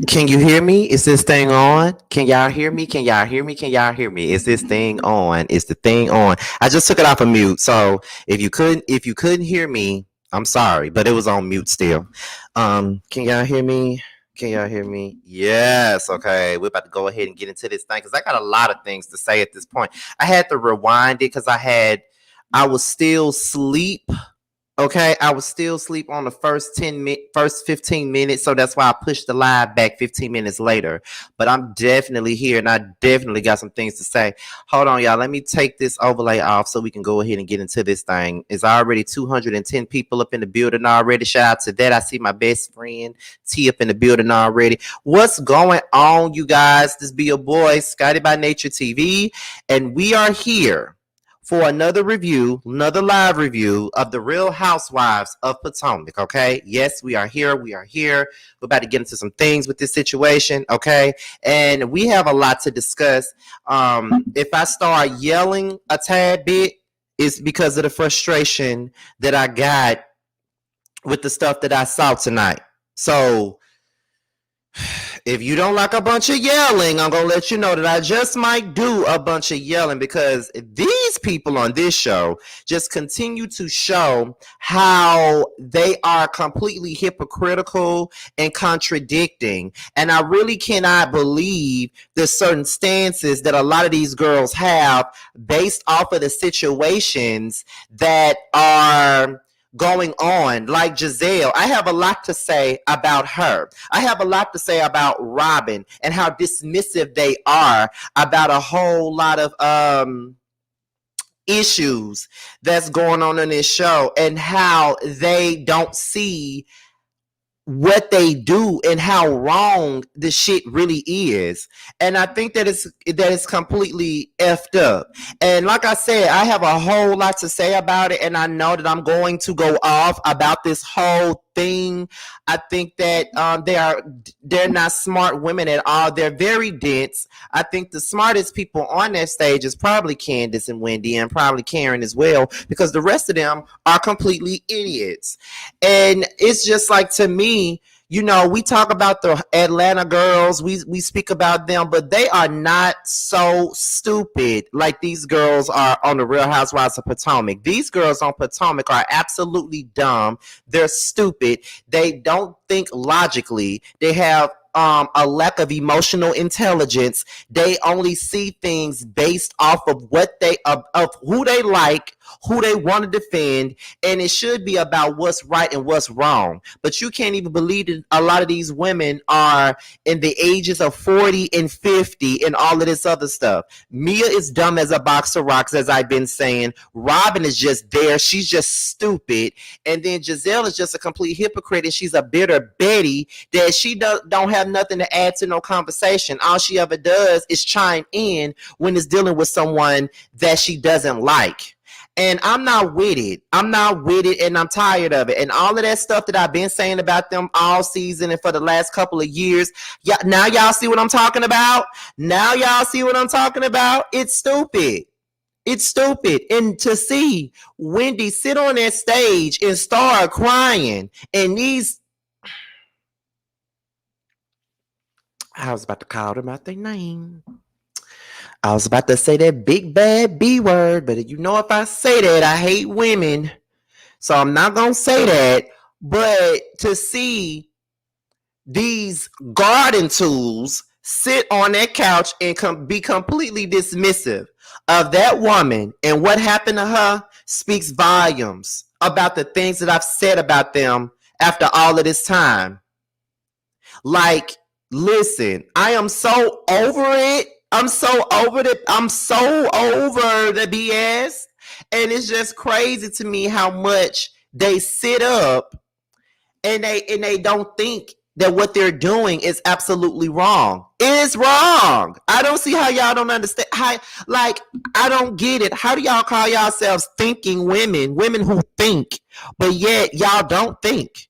Can you hear me? Is this thing on? Can y'all hear me? Can y'all hear me? Can y'all hear me? Is this thing on? Is the thing on? I just took it off of mute. So if you couldn't hear me, I'm sorry, but it was on mute still. Can y'all hear me? Can y'all hear me? Yes. Okay. We're about to go ahead and get into this thing because I got a lot of things to say at this point. I had to rewind it because I was still asleep. Okay, I was still asleep on the first 15 minutes, so that's why I pushed the live back 15 minutes later. But I'm definitely here, and I definitely got some things to say. Hold on, y'all. Let me take this overlay off so we can go ahead and get into this thing. It's already 210 people up in the building already. Shout out to that. I see my best friend T up in the building already. What's going on, you guys? This be your boy, Scotty by Nature TV, and we are here for another review, another live review of the Real Housewives of Potomac, okay? Yes, we are here. We are here. We're about to get into some things with this situation, okay? And we have a lot to discuss. If I start yelling a tad bit, it's because of the frustration that I got with the stuff that I saw tonight. So if you don't like a bunch of yelling, I'm going to let you know that I just might do a bunch of yelling because these people on this show just continue to show how they are completely hypocritical and contradicting. And I really cannot believe the certain stances that a lot of these girls have based off of the situations that are going on. Like Jazelle, I have a lot to say about her. I have a lot to say about Robin and how dismissive they are about a whole lot of issues that's going on in this show and how they don't see what they do and how wrong the shit really is. And I think that it's completely effed up. And like I said, I have a whole lot to say about it, and I know that I'm going to go off about this whole thing. I think that they're not smart women at all. They're very dense. I think the smartest people on that stage is probably Candice and Wendy and probably Karen as well, because the rest of them are completely idiots. And it's just like, to me, you know, we talk about the Atlanta girls, we speak about them, but they are not so stupid like these girls are on the Real Housewives of Potomac. These girls on Potomac are absolutely dumb. They're stupid. They don't think logically. They have a lack of emotional intelligence. They only see things based off of what they of who they like, who they want to defend, and it should be about what's right and what's wrong. But you can't even believe that a lot of these women are in the ages of 40 and 50 and all of this other stuff. Mia is dumb as a box of rocks, as I've been saying. Robin is just there. She's just stupid. And then Jazelle is just a complete hypocrite, and she's a bitter Betty that she don't have nothing to add to no conversation. All she ever does is chime in when it's dealing with someone that she doesn't like. And I'm not with it. I'm not with it, and I'm tired of it. And all of that stuff that I've been saying about them all season and for the last couple of years. Yeah, now y'all see what I'm talking about? Now y'all see what I'm talking about? It's stupid. It's stupid. And to see Wendy sit on that stage and start crying, and these, I was about to call them out their name. I was about to say that big bad B word, but you know, if I say that, I hate women. So I'm not going to say that. But to see these garden tools sit on that couch and be completely dismissive of that woman and what happened to her speaks volumes about the things that I've said about them after all of this time. Like, listen, I am so over it. I'm so over the BS. And it's just crazy to me how much they sit up and they don't think that what they're doing is absolutely wrong. It is wrong. I don't see how y'all don't understand. I don't get it. How do y'all call yourselves thinking women who think, but yet y'all don't think?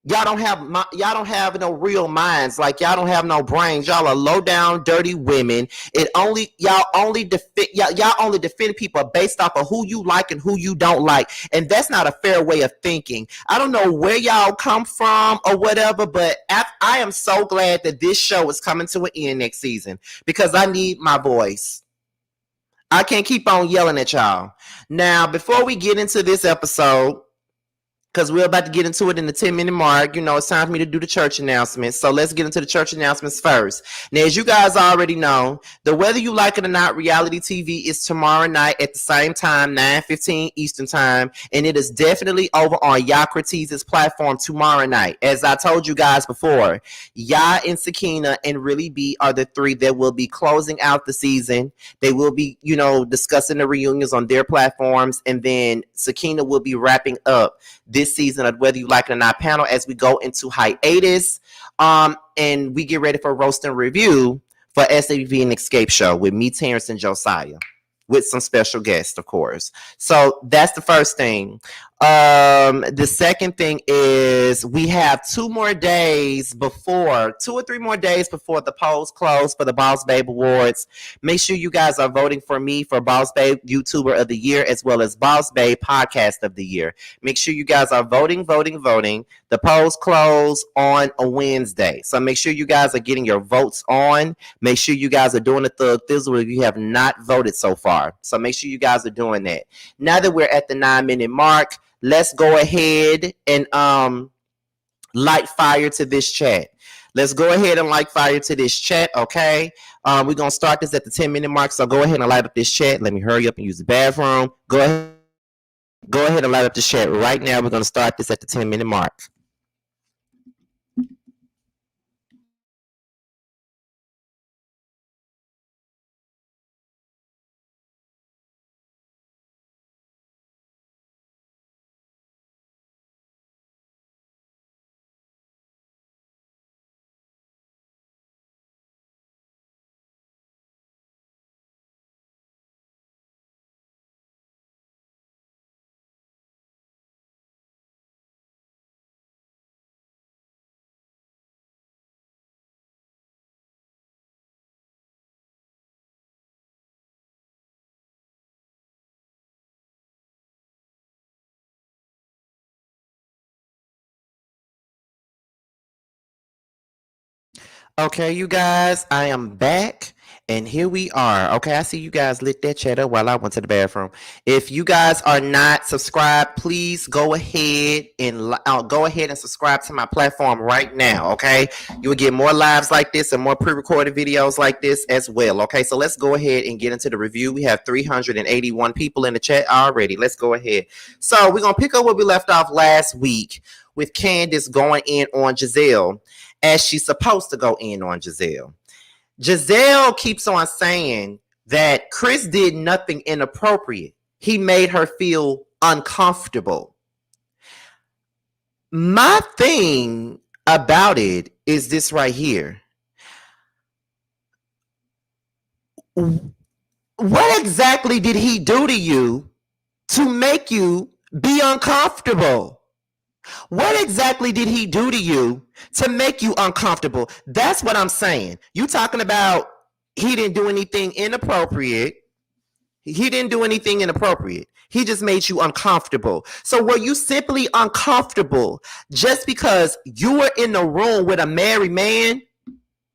Y'all don't have no real minds. Like y'all don't have no brains. Y'all are low down, dirty women. Y'all only defend people based off of who you like and who you don't like. And that's not a fair way of thinking. I don't know where y'all come from or whatever, but I am so glad that this show is coming to an end next season because I need my voice. I can't keep on yelling at y'all. Now, before we get into this episode, because we're about to get into it in the 10-minute mark. You know, it's time for me to do the church announcements. So let's get into the church announcements first. Now, as you guys already know, the Whether You Like It or Not reality TV is tomorrow night at the same time, 9:15 Eastern Time. And it is definitely over on Yacritis's platform tomorrow night. As I told you guys before, Ya and Sakina and Really B are the three that will be closing out the season. They will be, you know, discussing the reunions on their platforms. And then Sakina will be wrapping up this season of Whether You Like It or Not panel as we go into hiatus and we get ready for roast and review for SAV and Escape Show with me, Terrence, and Josiah, with some special guests, of course. So that's the first thing. The second thing is we have 2 or 3 more days before the polls close for the Boss Babe Awards. Make sure you guys are voting for me for Boss Babe YouTuber of the Year as well as Boss Babe Podcast of the Year. Make sure you guys are voting. The polls close on a Wednesday. So make sure you guys are getting your votes on. Make sure you guys are doing the thug thizzle if you have not voted so far. So make sure you guys are doing that. Now that we're at the 9-minute mark, let's go ahead and light fire to this chat. Let's go ahead and light fire to this chat, okay? We're going to start this at the 10-minute mark, so go ahead and light up this chat. Let me hurry up and use the bathroom. Go ahead and light up this chat right now. We're going to start this at the 10-minute mark. Okay, you guys, I am back. And here we are. Okay, I see you guys lit that chat up while I went to the bathroom. If you guys are not subscribed, please go ahead and subscribe to my platform right now. Okay, you will get more lives like this and more pre-recorded videos like this as well. Okay, so let's go ahead and get into the review. We have 381 people in the chat already. Let's go ahead. So we're gonna pick up where we left off last week with Candice going in on Jazelle as she's supposed to go in on Jazelle. Jazelle keeps on saying that Chris did nothing inappropriate. He made her feel uncomfortable. My thing about it is this right here. What exactly did he do to you to make you be uncomfortable? What exactly did he do to you to make you uncomfortable? That's what I'm saying. You talking about he didn't do anything inappropriate. He didn't do anything inappropriate. He just made you uncomfortable. So were you simply uncomfortable just because you were in the room with a married man?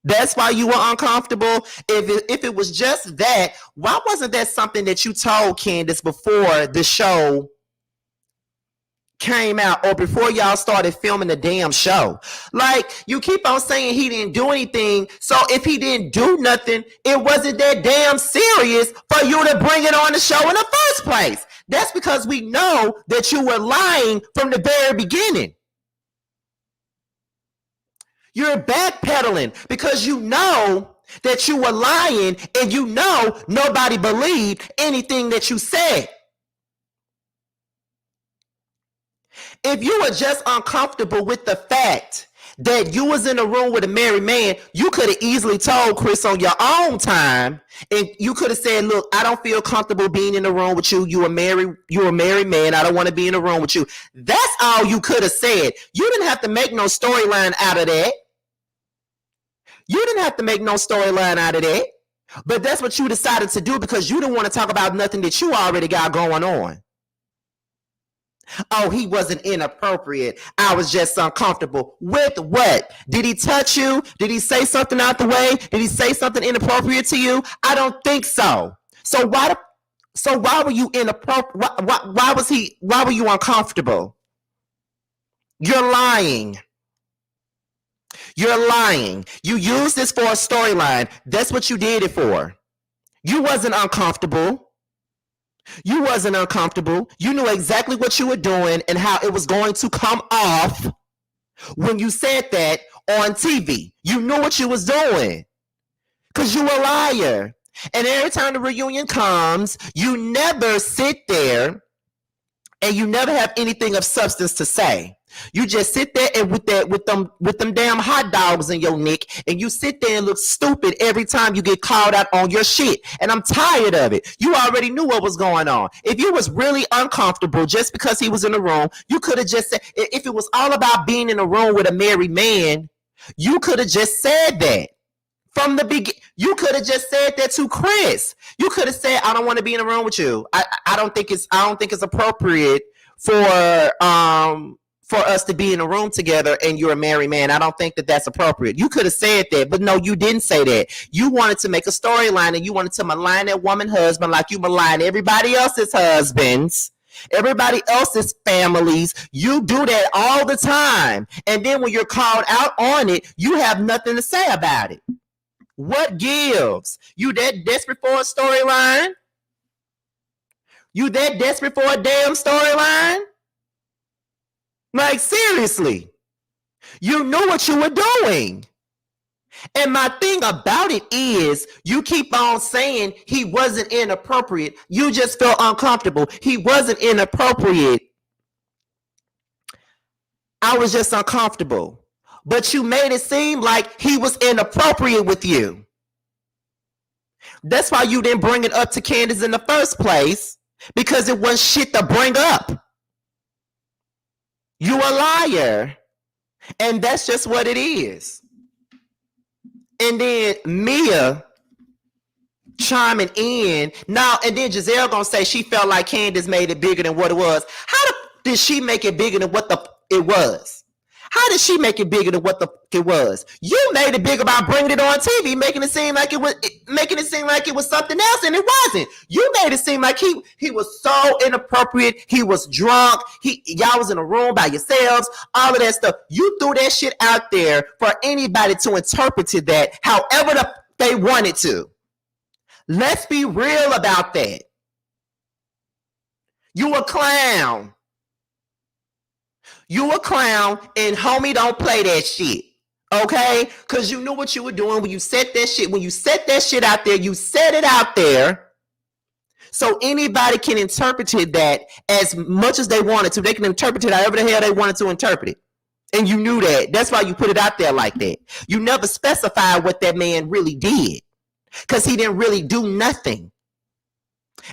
That's why you were uncomfortable? If it was just that, why wasn't that something that you told Candice before the show came out or before y'all started filming the damn show? Like, you keep on saying he didn't do anything. So if he didn't do nothing, it wasn't that damn serious for you to bring it on the show in the first place. That's because we know that you were lying from the very beginning. You're backpedaling because you know that you were lying and you know nobody believed anything that you said. If you were just uncomfortable with the fact that you was in a room with a married man, you could have easily told Chris on your own time, and you could have said, look, I don't feel comfortable being in the room with you. You're a married man. I don't want to be in the room with you. That's all you could have said. You didn't have to make no storyline out of that. You didn't have to make no storyline out of that. But that's what you decided to do because you didn't want to talk about nothing that you already got going on. Oh, he wasn't inappropriate. I was just uncomfortable. With what? Did he touch you? Did he say something out the way? Did he say something inappropriate to you? I don't think so. So why were you inappropriate? Why were you uncomfortable? You're lying. You're lying. You used this for a storyline. That's what you did it for. You wasn't uncomfortable. You wasn't uncomfortable. You knew exactly what you were doing and how it was going to come off when you said that on TV. You knew what you was doing because you were a liar. And every time the reunion comes, you never sit there and you never have anything of substance to say. You just sit there and with them damn hot dogs in your neck, and you sit there and look stupid every time you get called out on your shit. And I'm tired of it. You already knew what was going on. If you was really uncomfortable just because he was in the room, you could have just said, if it was all about being in a room with a married man, you could have just said that. From the beginning, you could have just said that to Chris. You could have said, "I don't want to be in a room with you. I don't think it's appropriate for us to be in a room together and you're a married man. I don't think that that's appropriate." You could have said that, but no, you didn't say that. You wanted to make a storyline and you wanted to malign that woman's husband like you malign everybody else's husbands, everybody else's families. You do that all the time. And then when you're called out on it, you have nothing to say about it. What gives? You that desperate for a storyline? You that desperate for a damn storyline? Like, seriously, you knew what you were doing. And my thing about it is you keep on saying he wasn't inappropriate. You just felt uncomfortable. He wasn't inappropriate. I was just uncomfortable. But you made it seem like he was inappropriate with you. That's why you didn't bring it up to Candice in the first place, because it wasn't shit to bring up. You a liar. And that's just what it is. And then Mia chiming in. Now, and then Jazelle gonna say she felt like Candice made it bigger than what it was. How did she make it bigger than what it was? How did she make it bigger than what it was? You made it big about bringing it on TV, making it seem like it was something else, and it wasn't. You made it seem like he was so inappropriate. He was drunk. Y'all was in a room by yourselves. All of that stuff. You threw that shit out there for anybody to interpret that however they wanted to. Let's be real about that. You a clown. You a clown, and homie, don't play that shit. Okay? Because you knew what you were doing when you set that shit. When you set that shit out there, you set it out there so anybody can interpret that as much as they wanted to. They can interpret it however the hell they wanted to interpret it. And you knew that. That's why you put it out there like that. You never specified what that man really did, because he didn't really do nothing.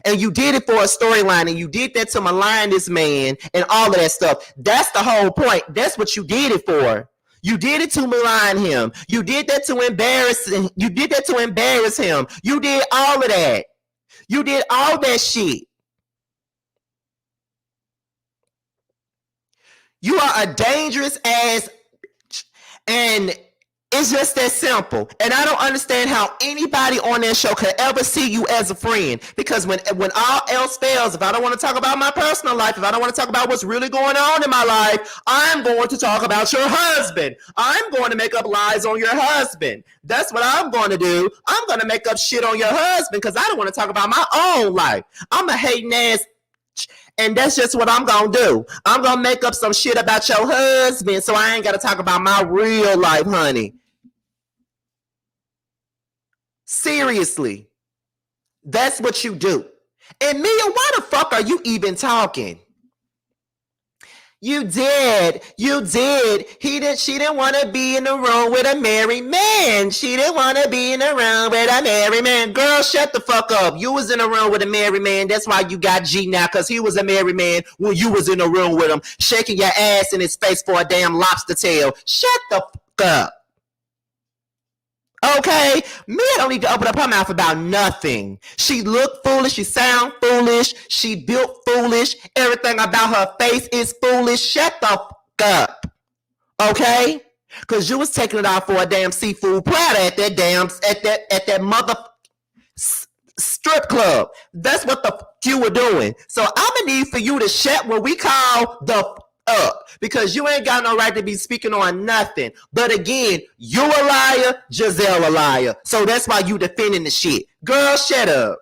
And you did it for a storyline, and you did that to malign this man and all of that stuff. That's the whole point. That's what you did it for. You did it to malign him. You did that to embarrass him. You did that to embarrass him. You did all of that. You did all that shit. You are a dangerous ass, and it's just that simple. And I don't understand how anybody on that show could ever see you as a friend. Because when all else fails, if I don't want to talk about my personal life, if I don't want to talk about what's really going on in my life, I'm going to talk about your husband. I'm going to make up lies on your husband. That's what I'm going to do. I'm going to make up shit on your husband because I don't want to talk about my own life. I'm a hating ass. And that's just what I'm going to do. I'm going to make up some shit about your husband so I ain't got to talk about my real life, honey. Seriously. That's what you do. And Mia, why the fuck are you even talking? You did. You did. She didn't want to be in the room with a married man. She didn't want to be in the room with a married man. Girl, shut the fuck up. You was in the room with a married man. That's why you got G now, because he was a married man when you was in the room with him, shaking your ass in his face for a damn lobster tail. Shut the fuck up. Okay, Mia don't need to open up her mouth about nothing. She look foolish, she sound foolish, she built foolish, everything about her face is foolish. Shut the fuck up. Okay? Cause you was taking it off for a damn seafood platter at that mother strip club. That's what the fuck you were doing. So I'ma need for you to shut what we call the up, because you ain't got no right to be speaking on nothing. But again, you a liar, Jazelle a liar. So that's why you defending the shit. Girl, shut up.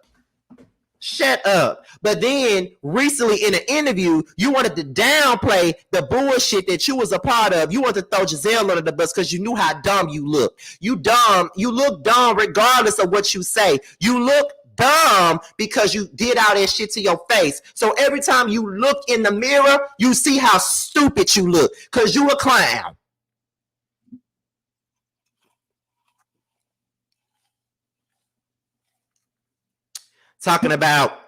Shut up. But then recently in an interview, you wanted to downplay the bullshit that you was a part of. You wanted to throw Jazelle under the bus because you knew how dumb you look. You dumb. You look dumb regardless of what you say. You look dumb because you did all that shit to your face. So every time you look in the mirror, you see how stupid you look because you a clown. Talking about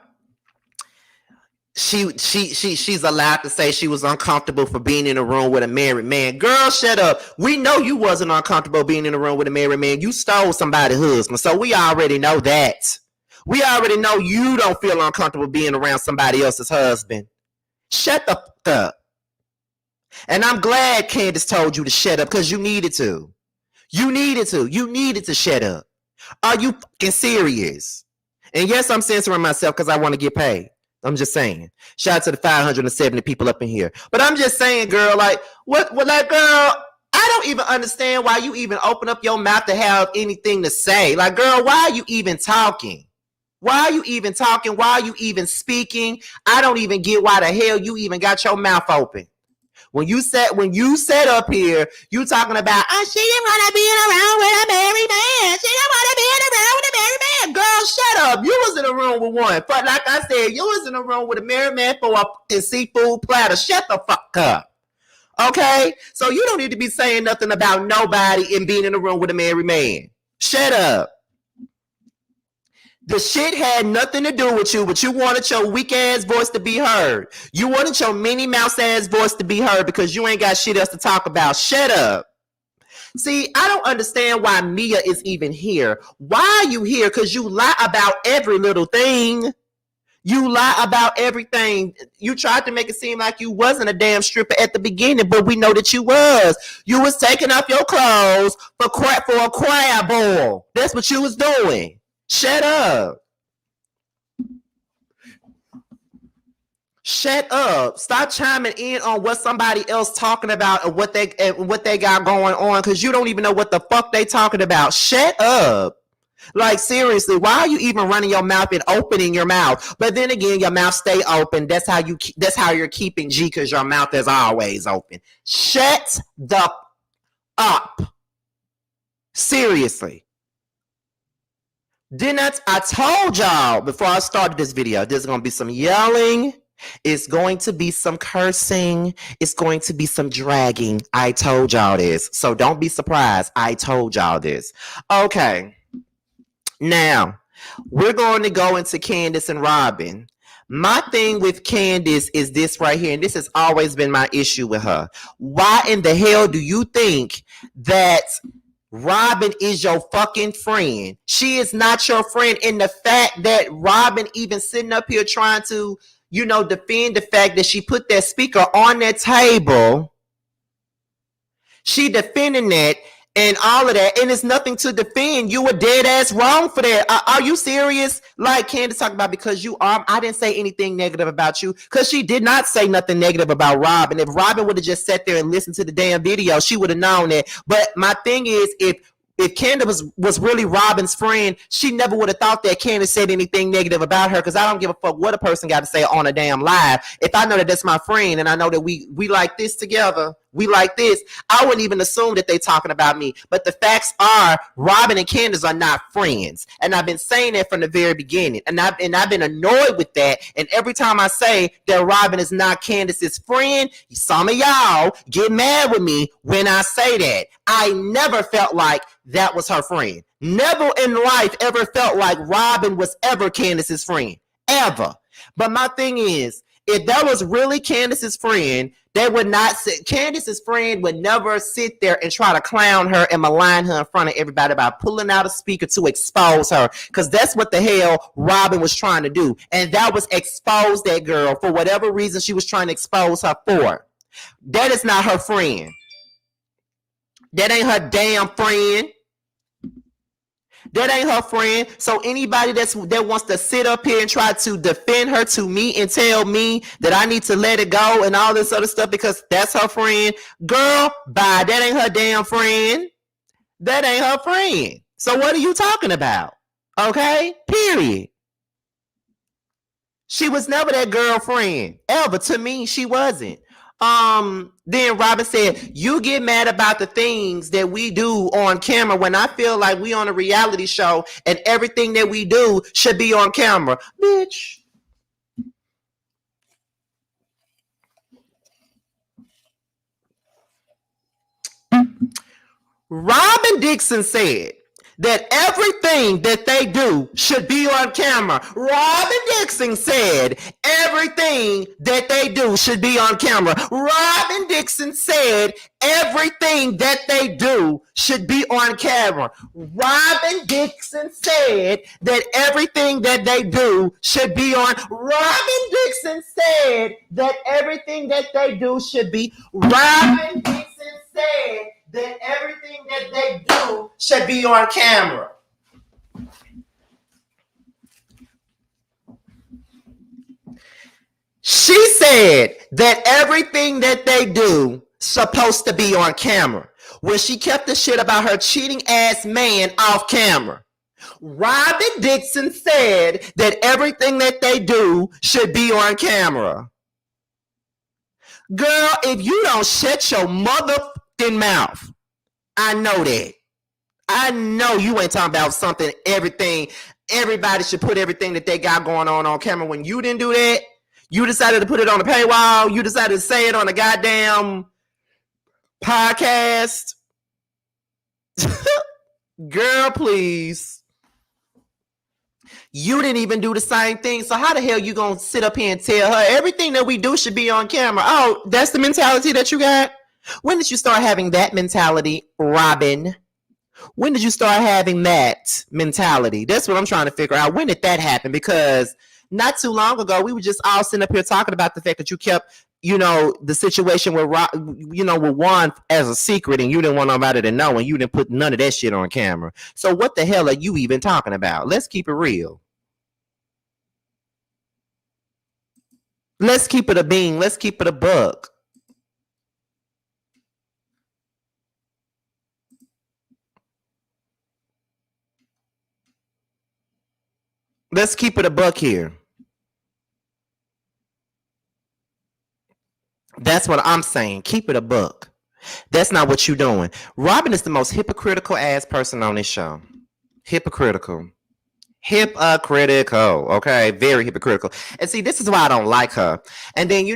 she's allowed to say she was uncomfortable for being in a room with a married man. Girl, shut up. We know you wasn't uncomfortable being in a room with a married man. You stole somebody's husband. So we already know that. We already know you don't feel uncomfortable being around somebody else's husband. Shut the fuck up. And I'm glad Candice told you to shut up because you needed to. You needed to. You needed to shut up. Are you fucking serious? And yes, I'm censoring myself because I want to get paid. I'm just saying. Shout out to the 570 people up in here. But I'm just saying, girl, like, what like, girl, I don't even understand why you even open up your mouth to have anything to say. Like, girl, why are you even talking? Why are you even talking? Why are you even speaking? I don't even get why the hell you even got your mouth open. When you sat up here, you talking about, oh, she didn't want to be around with a married man. She didn't want to be around with a married man. Girl, shut up. You was in a room with one. But like I said, you was in a room with a married man for a fucking seafood platter. Shut the fuck up. Okay? So you don't need to be saying nothing about nobody and being in a room with a married man. Shut up. The shit had nothing to do with you, but you wanted your weak ass voice to be heard. You wanted your Minnie Mouse ass voice to be heard because you ain't got shit else to talk about. Shut up. See, I don't understand why Mia is even here. Why are you here? Because you lie about every little thing. You lie about everything. You tried to make it seem like you wasn't a damn stripper at the beginning, but we know that you was. You was taking off your clothes for a crab boil. That's what you was doing. Shut up. Shut up. Stop chiming in on what somebody else talking about and what they got going on, because you don't even know what the fuck they talking about. Shut up. Like, seriously, why are you even running your mouth and opening your mouth? But then again, your mouth stay open. That's how you're keeping G, because your mouth is always open. Shut the up. Seriously. I told y'all before I started this video, there's going to be some yelling. It's going to be some cursing. It's going to be some dragging. I told y'all this. So don't be surprised. I told y'all this. Okay. Now, we're going to go into Candice and Robin. My thing with Candice is this right here, and this has always been my issue with her. Why in the hell do you think that Robin is your fucking friend? She is not your friend. And the fact that Robin even sitting up here trying to, defend the fact that she put that speaker on that table, she defending that and all of that, and it's nothing to defend. You were dead ass wrong for that. Are you serious? Like Candice talked about, because I didn't say anything negative about you, because she did not say nothing negative about Robin. If Robin would have just sat there and listened to the damn video, she would have known that. But my thing is, if Candice was really Robin's friend, she never would have thought that Candice said anything negative about her, because I don't give a fuck what a person got to say on a damn live. If I know that that's my friend and I know that we like this together, we like this, I wouldn't even assume that they talking about me. But the facts are, Robin and Candice are not friends. And I've been saying that from the very beginning. And I've been annoyed with that. And every time I say that Robin is not Candice's friend, some of y'all get mad with me when I say that. I never felt like that was her friend. Never in life ever felt like Robin was ever Candice's friend. Ever. But my thing is, if that was really Candice's friend, they would not sit. Candice's friend would never sit there and try to clown her and malign her in front of everybody by pulling out a speaker to expose her. Because that's what the hell Robin was trying to do. And that was expose that girl for whatever reason she was trying to expose her for. That is not her friend. That ain't her damn friend. That ain't her friend. So anybody that wants to sit up here and try to defend her to me and tell me that I need to let it go and all this other stuff because that's her friend, girl, bye. That ain't her damn friend. That ain't her friend. So what are you talking about? Okay? Period. She was never that girlfriend. Ever. To me, she wasn't. Then Robin said, you get mad about the things that we do on camera when I feel like we on a reality show and everything that we do should be on camera. Bitch. Robin Dixon said that everything that they do should be on camera. Robin Dixon said everything that they do should be on camera. Robin Dixon said everything that they do should be on camera. Robin Dixon said that everything that they do should be on. Robin Dixon said that everything that they do should be. Robin Dixon said that everything that they do should be on camera. She said that everything that they do supposed to be on camera. When she kept the shit about her cheating ass man off camera. Robin Dixon said that everything that they do should be on camera. Girl, if you don't shut your motherfucking mouth, I know that. I know you ain't talking about something, everybody should put everything that they got going on camera. When you didn't do that, you decided to put it on the paywall. You decided to say it on a goddamn podcast. Girl, please. You didn't even do the same thing. So how the hell you gonna sit up here and tell her everything that we do should be on camera? Oh, that's the mentality that you got? When did you start having that mentality, Robin? When did you start having that mentality? That's what I'm trying to figure out. When did that happen? Because not too long ago, we were just all sitting up here talking about the fact that you kept, the situation with, with Juan as a secret and you didn't want nobody to know and you didn't put none of that shit on camera. So what the hell are you even talking about? Let's keep it real. Let's keep it a bean. Let's keep it a buck. Let's keep it a buck here. That's what I'm saying. Keep it a buck. That's not what you're doing. Robin is the most hypocritical ass person on this show. Hypocritical. Okay? Very hypocritical. And see, this is why I don't like her. And then,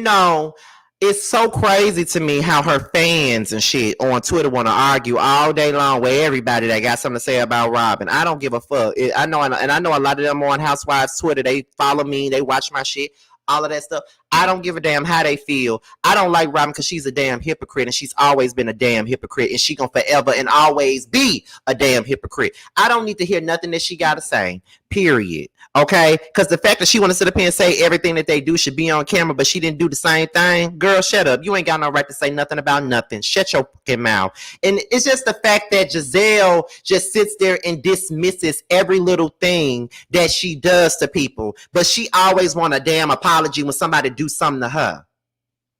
it's so crazy to me how her fans and shit on Twitter want to argue all day long with everybody that got something to say about Robin. I don't give a fuck. I know a lot of them on Housewives Twitter. They follow me. They watch my shit. All of that stuff. I don't give a damn how they feel. I don't like Robin because she's a damn hypocrite and she's always been a damn hypocrite and she gonna forever and always be a damn hypocrite. I don't need to hear nothing that she gotta say. Period. Okay? Because the fact that she want to sit up here and say everything that they do should be on camera, but she didn't do the same thing, girl, shut up. You ain't got no right to say nothing about nothing. Shut your fucking mouth. And it's just the fact that Jazelle just sits there and dismisses every little thing that she does to people, but she always want a damn apology when somebody do something to her.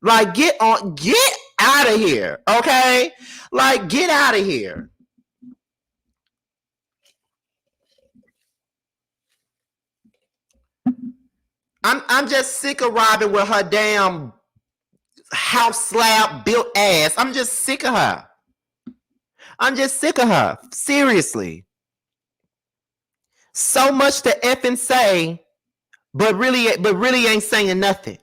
Like, get out of here, okay? Like, get out of here. I'm just sick of Robin with her damn house slab built ass. I'm just sick of her. I'm just sick of her. Seriously. So much to effing say, but really ain't saying nothing.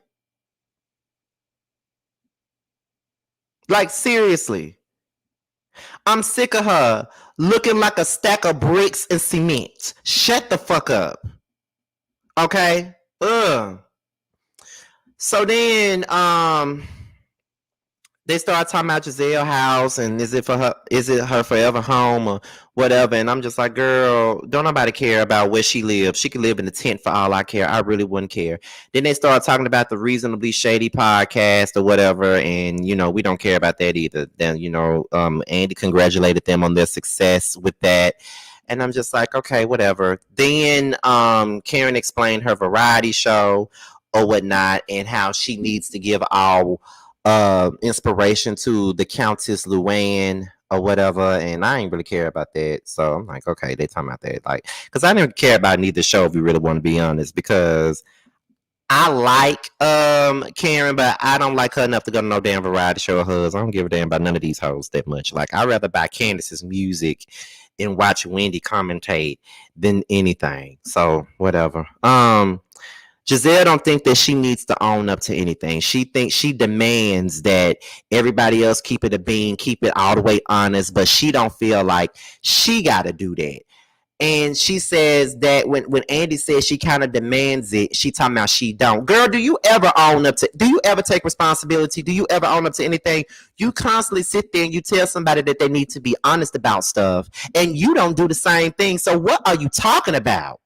Like, seriously. I'm sick of her looking like a stack of bricks and cement. Shut the fuck up. Okay? Ugh. So then, they start talking about Jazelle house and is it her forever home or whatever. And I'm just like, girl, don't nobody care about where she lives. She could live in the tent for all I care. I really wouldn't care. Then they start talking about the Reasonably Shady podcast or whatever. And, we don't care about that either. Then, Andy congratulated them on their success with that. And I'm just like, okay, whatever. Then Karen explained her variety show or whatnot and how she needs to give all inspiration to the Countess Luann or whatever, and I ain't really care about that. So I'm like, okay, they talking about that, like, because I didn't care about neither show, if we really want to be honest, because I like Karen, but I don't like her enough to go to no damn variety show of hers. I don't give a damn about none of these hoes that much. Like, I'd rather buy Candice's music and watch Wendy commentate than anything. So whatever. Jazelle don't think that she needs to own up to anything. She demands that everybody else keep it a bean, keep it all the way honest, but she don't feel like she got to do that. And she says that when Andy says she kind of demands it, she talking about she don't. Girl, do you ever take responsibility? Do you ever own up to anything? You constantly sit there and you tell somebody that they need to be honest about stuff, and you don't do the same thing. So what are you talking about?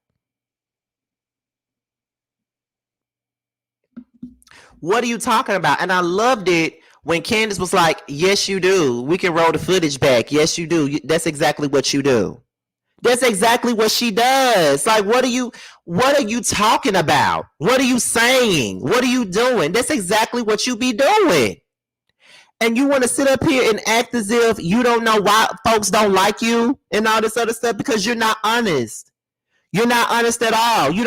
What are you talking about? And I loved it when Candice was like, yes, you do. We can roll the footage back. Yes, you do. That's exactly what you do. That's exactly what she does. Like, what are you talking about? What are you saying? What are you doing? That's exactly what you be doing. And you want to sit up here and act as if you don't know why folks don't like you and all this other stuff because you're not honest. You're not honest at all. You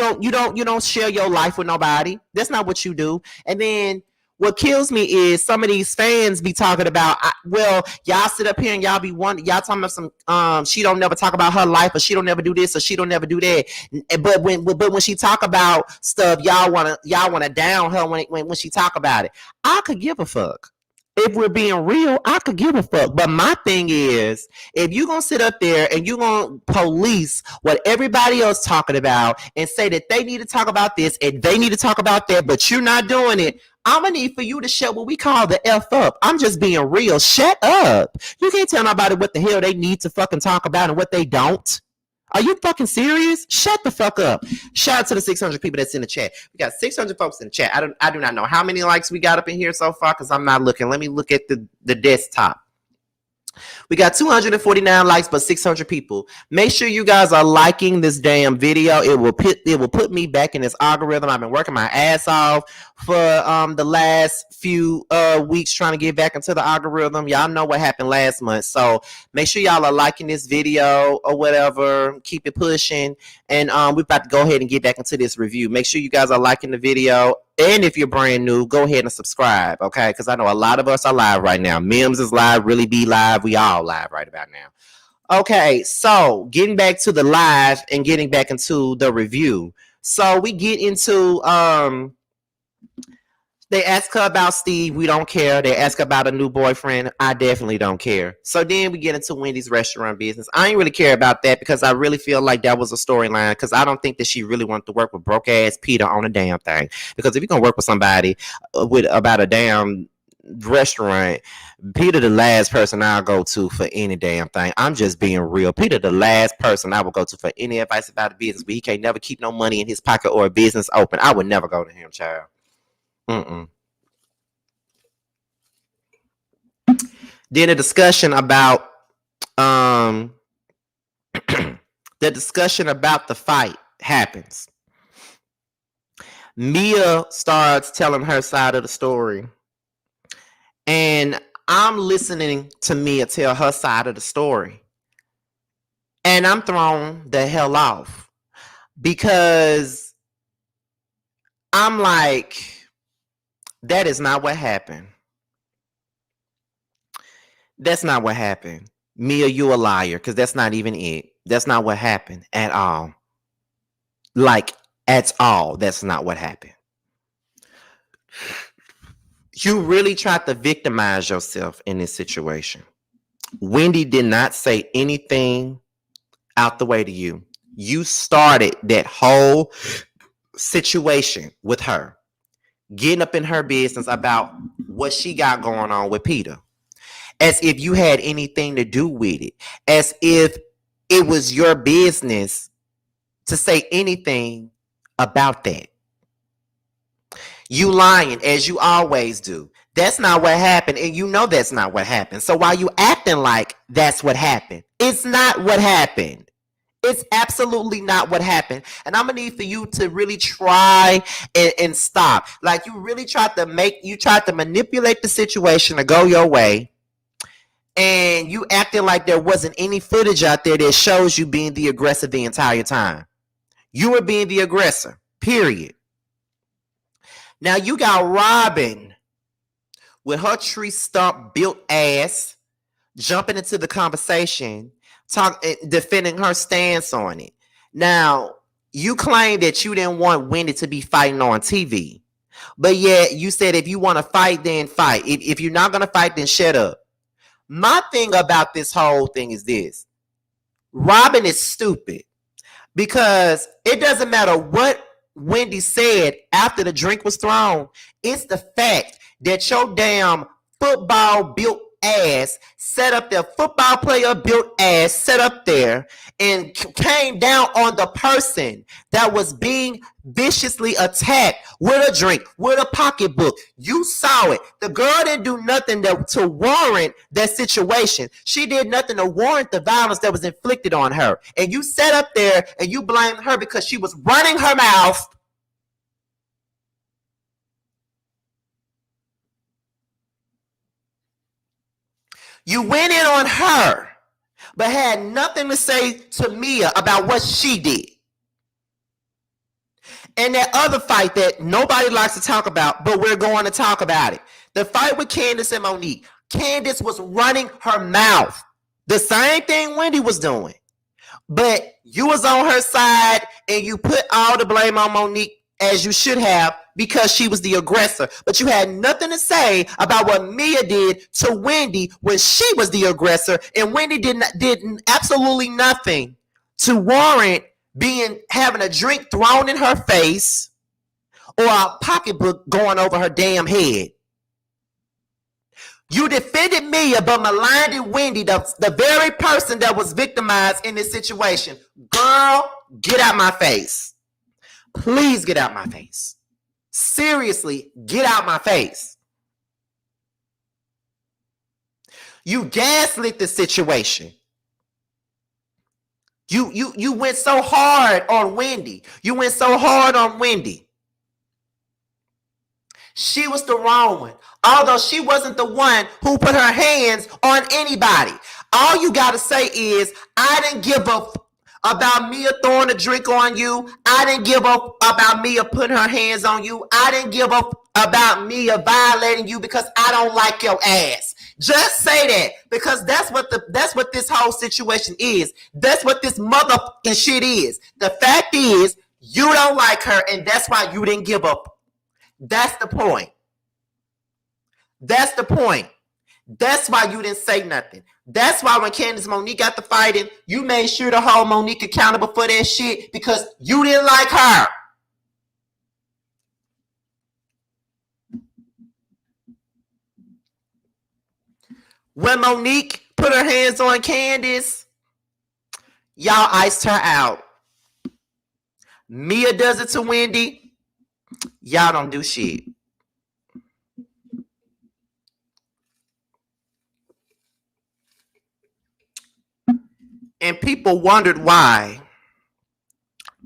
don't share your life with nobody. That's not what you do. And then what kills me is some of these fans be talking about, y'all sit up here and y'all talking about some, she don't never talk about her life, or she don't never do this, or she don't never do that. But when she talk about stuff, y'all wanna down her when she talk about it. I could give a fuck. If we're being real, I could give a fuck. But my thing is, if you're going to sit up there and you're going to police what everybody else talking about and say that they need to talk about this and they need to talk about that, but you're not doing it, I'm going to need for you to shut what we call the F up. I'm just being real. Shut up. You can't tell nobody what the hell they need to fucking talk about and what they don't. Are you fucking serious? Shut the fuck up. Shout out to the 600 people that's in the chat. We got 600 folks in the chat. I do not know how many likes we got up in here so far because I'm not looking. Let me look at the desktop. We got 249 likes, but 600 people. Make sure you guys are liking this damn video. It will put me back in this algorithm. I've been working my ass off for the last few weeks trying to get back into the algorithm. Y'all know what happened last month. So make sure y'all are liking this video or whatever. Keep it pushing. And we're about to go ahead and get back into this review. Make sure you guys are liking the video. And if you're brand new, go ahead and subscribe, okay? Because I know a lot of us are live right now. Mims is live, Really Be live. We all live right about now. Okay, so getting back to the live and getting back into the review. So we get into they ask her about Steve. We don't care. They ask about a new boyfriend. I definitely don't care. So then we get into Wendy's restaurant business. I ain't really care about that because I really feel like that was a storyline because I don't think that she really wanted to work with broke ass Peter on a damn thing. Because if you're going to work with somebody about a damn restaurant, Peter the last person I'll go to for any damn thing. I'm just being real. Peter the last person I would go to for any advice about a business, but he can't never keep no money in his pocket or a business open. I would never go to him, child. Mm-mm. Then a discussion about the fight happens. Mia starts telling her side of the story, and I'm listening to Mia tell her side of the story, and I'm thrown the hell off because I'm like, that is not what happened. That's not what happened. Mia, you a liar, because that's not even it. That's not what happened at all. Like, at all. That's not what happened. You really tried to victimize yourself in this situation. Wendy did not say anything out the way to you. You started that whole situation with her, getting up in her business about what she got going on with Peter, as if you had anything to do with it, as if it was your business to say anything about that. You lying, as you always do. That's not what happened, and you know that's not what happened. So why you acting like that's what happened? It's not what happened. It's absolutely not what happened. And I'm gonna need for you to really try and stop. Like, you really tried to manipulate the situation to go your way. And you acted like there wasn't any footage out there that shows you being the aggressor the entire time. You were being the aggressor, period. Now you got Robin with her tree stump built ass jumping into the conversation, defending her stance on it. Now, you claim that you didn't want Wendy to be fighting on TV, but yet you said if you want to fight, then fight. If you're not going to fight, then shut up. My thing about this whole thing is this. Robin is stupid, because it doesn't matter what Wendy said after the drink was thrown. It's the fact that your damn football built ass set up there, football player built ass set up there and came down on the person that was being viciously attacked with a drink, with a pocketbook. You saw it. The girl didn't do nothing to warrant that situation. She did nothing to warrant the violence that was inflicted on her. And you sat up there and you blamed her because she was running her mouth. You went in on her, but had nothing to say to Mia about what she did. And that other fight that nobody likes to talk about, but we're going to talk about it. The fight with Candice and Monique. Candice was running her mouth. The same thing Wendy was doing. But you was on her side and you put all the blame on Monique, as you should have, because she was the aggressor. But you had nothing to say about what Mia did to Wendy when she was the aggressor, and Wendy did absolutely nothing to warrant having a drink thrown in her face or a pocketbook going over her damn head. You defended Mia but maligned Wendy, the very person that was victimized in this situation. Girl, get out my face. Please get out my face. Seriously, get out my face. You gaslit the situation. You went so hard on Wendy. You went so hard on Wendy. She was the wrong one. Although she wasn't the one who put her hands on anybody. All you got to say is, I didn't give up about Mia throwing a drink on you. I didn't give up about Mia putting her hands on you. I didn't give up about Mia violating you because I don't like your ass. Just say that, because that's what this whole situation is. That's what this motherfucking shit is. The fact is, you don't like her, and that's why you didn't give up. That's the point. That's the point. That's why you didn't say nothing. That's why when Candice and Monique got the fighting, you made sure to hold Monique accountable for that shit, because you didn't like her. When Monique put her hands on Candice, y'all iced her out. Mia does it to Wendy, y'all don't do shit. And people wondered why,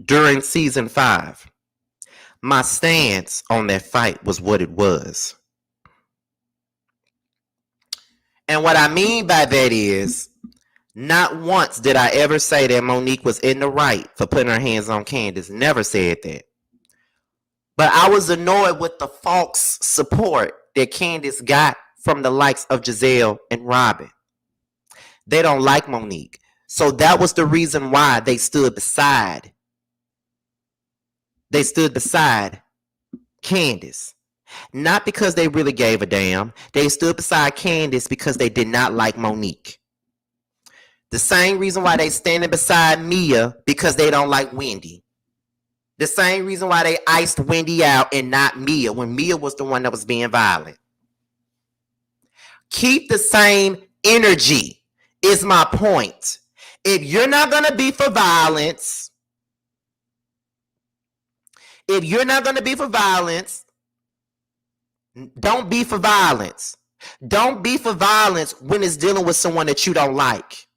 during season 5, my stance on that fight was what it was. And what I mean by that is, not once did I ever say that Monique was in the right for putting her hands on Candice. Never said that. But I was annoyed with the false support that Candice got from the likes of Jazelle and Robin. They don't like Monique. So that was the reason why they stood beside. They stood beside Candice. Not because they really gave a damn. They stood beside Candice because they did not like Monique. The same reason why they standing beside Mia, because they don't like Wendy. The same reason why they iced Wendy out and not Mia, when Mia was the one that was being violent. Keep the same energy is my point. If you're not going to be for violence, don't be for violence. Don't be for violence when it's dealing with someone that you don't like.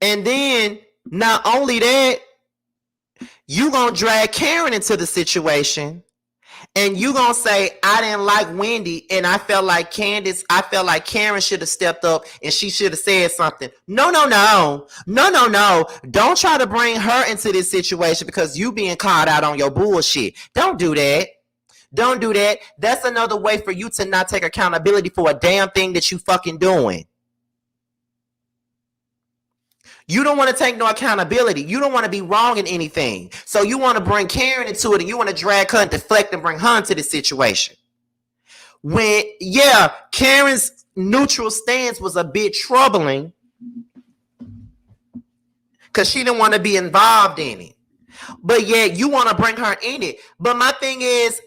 And then, not only that, you gonna drag Karen into the situation, and you gonna say, I didn't like Wendy, and I felt like Karen should have stepped up and she should have said something. No. Don't try to bring her into this situation because you being called out on your bullshit. Don't do that. That's another way for you to not take accountability for a damn thing that you fucking doing. You don't want to take no accountability. You don't want to be wrong in anything. So you want to bring Karen into it, and you want to drag her and deflect and bring her into this situation. When, yeah, Karen's neutral stance was a bit troubling because she didn't want to be involved in it. But yet you want to bring her in it. But my thing is,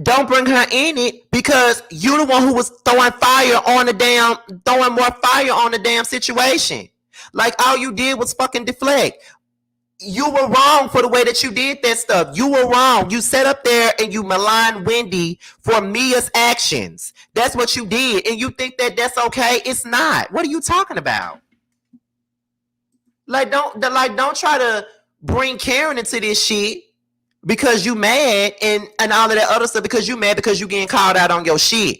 don't bring her in it because you're the one who was throwing more fire on the damn situation. Like, all you did was fucking deflect. You were wrong for the way that you did that stuff. You were wrong. You sat up there and you maligned Wendy for Mia's actions. That's what you did. And you think that that's okay? It's not. What are you talking about? Don't try to bring Karen into this shit because you mad and all of that other stuff because you mad because you getting called out on your shit.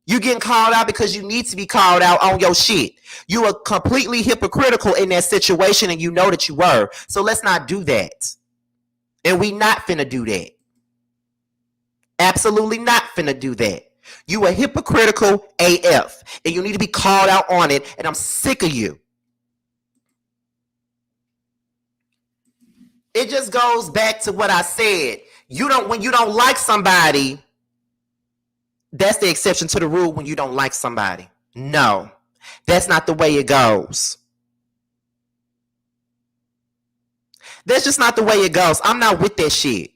You getting called out because you need to be called out on your shit. You are completely hypocritical in that situation, and you know that you were. So let's not do that. And we not finna do that. Absolutely not finna do that. You are hypocritical AF, and you need to be called out on it, and I'm sick of you. It just goes back to what I said. When you don't like somebody, that's the exception to the rule when you don't like somebody. No, that's not the way it goes. That's just not the way it goes. I'm not with that shit.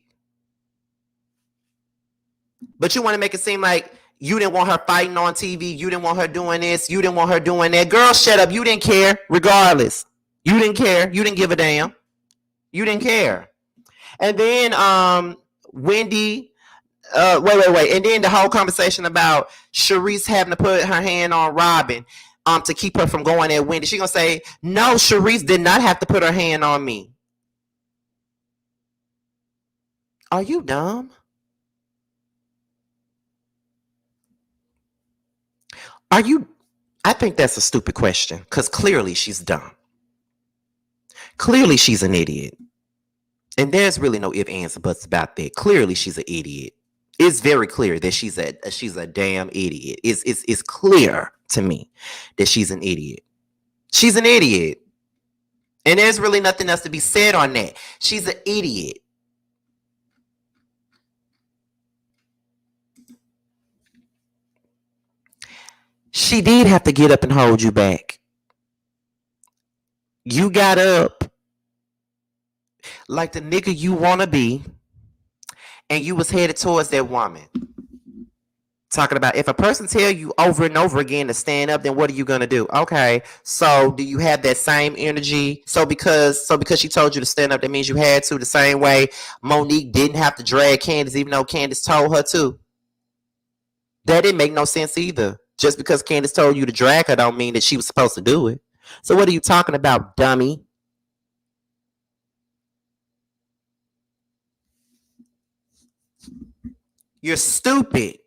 But you want to make it seem like you didn't want her fighting on TV. You didn't want her doing this. You didn't want her doing that. Girl, shut up. You didn't care regardless. You didn't care. You didn't give a damn. You didn't care. And then Wendy... wait. And then the whole conversation about Sharice having to put her hand on Robin to keep her from going at Wendy. She gonna say, no, Sharice did not have to put her hand on me. Are you dumb? I think that's a stupid question because clearly she's dumb. Clearly she's an idiot. And there's really no ifs, ands, or buts about that. Clearly she's an idiot. It's very clear that she's a damn idiot. It's clear to me that she's an idiot. She's an idiot. And there's really nothing else to be said on that. She's an idiot. She did have to get up and hold you back. You got up like the nigga you want to be, and you was headed towards that woman. Talking about if a person tell you over and over again to stand up, then what are you gonna do? Okay, so do you have that same energy? So because she told you to stand up, that means you had to. The same way Monique didn't have to drag Candice, even though Candice told her to. That didn't make no sense either. Just because Candice told you to drag her, don't mean that she was supposed to do it. So what are you talking about, dummy? You're stupid.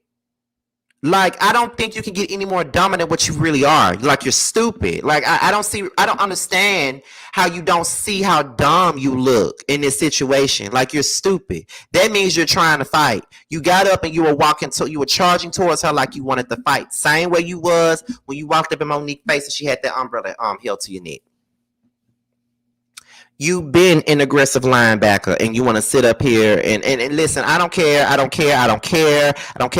Like, I don't think you can get any more dumber than what you really are. Like, you're stupid. Like, I don't understand how you don't see how dumb you look in this situation. Like, you're stupid. That means you're trying to fight. You got up and you were charging towards her like you wanted to fight. Same way you was when you walked up in Monique's face and she had that umbrella held to your neck. You've been an aggressive linebacker and you want to sit up here and listen, I don't care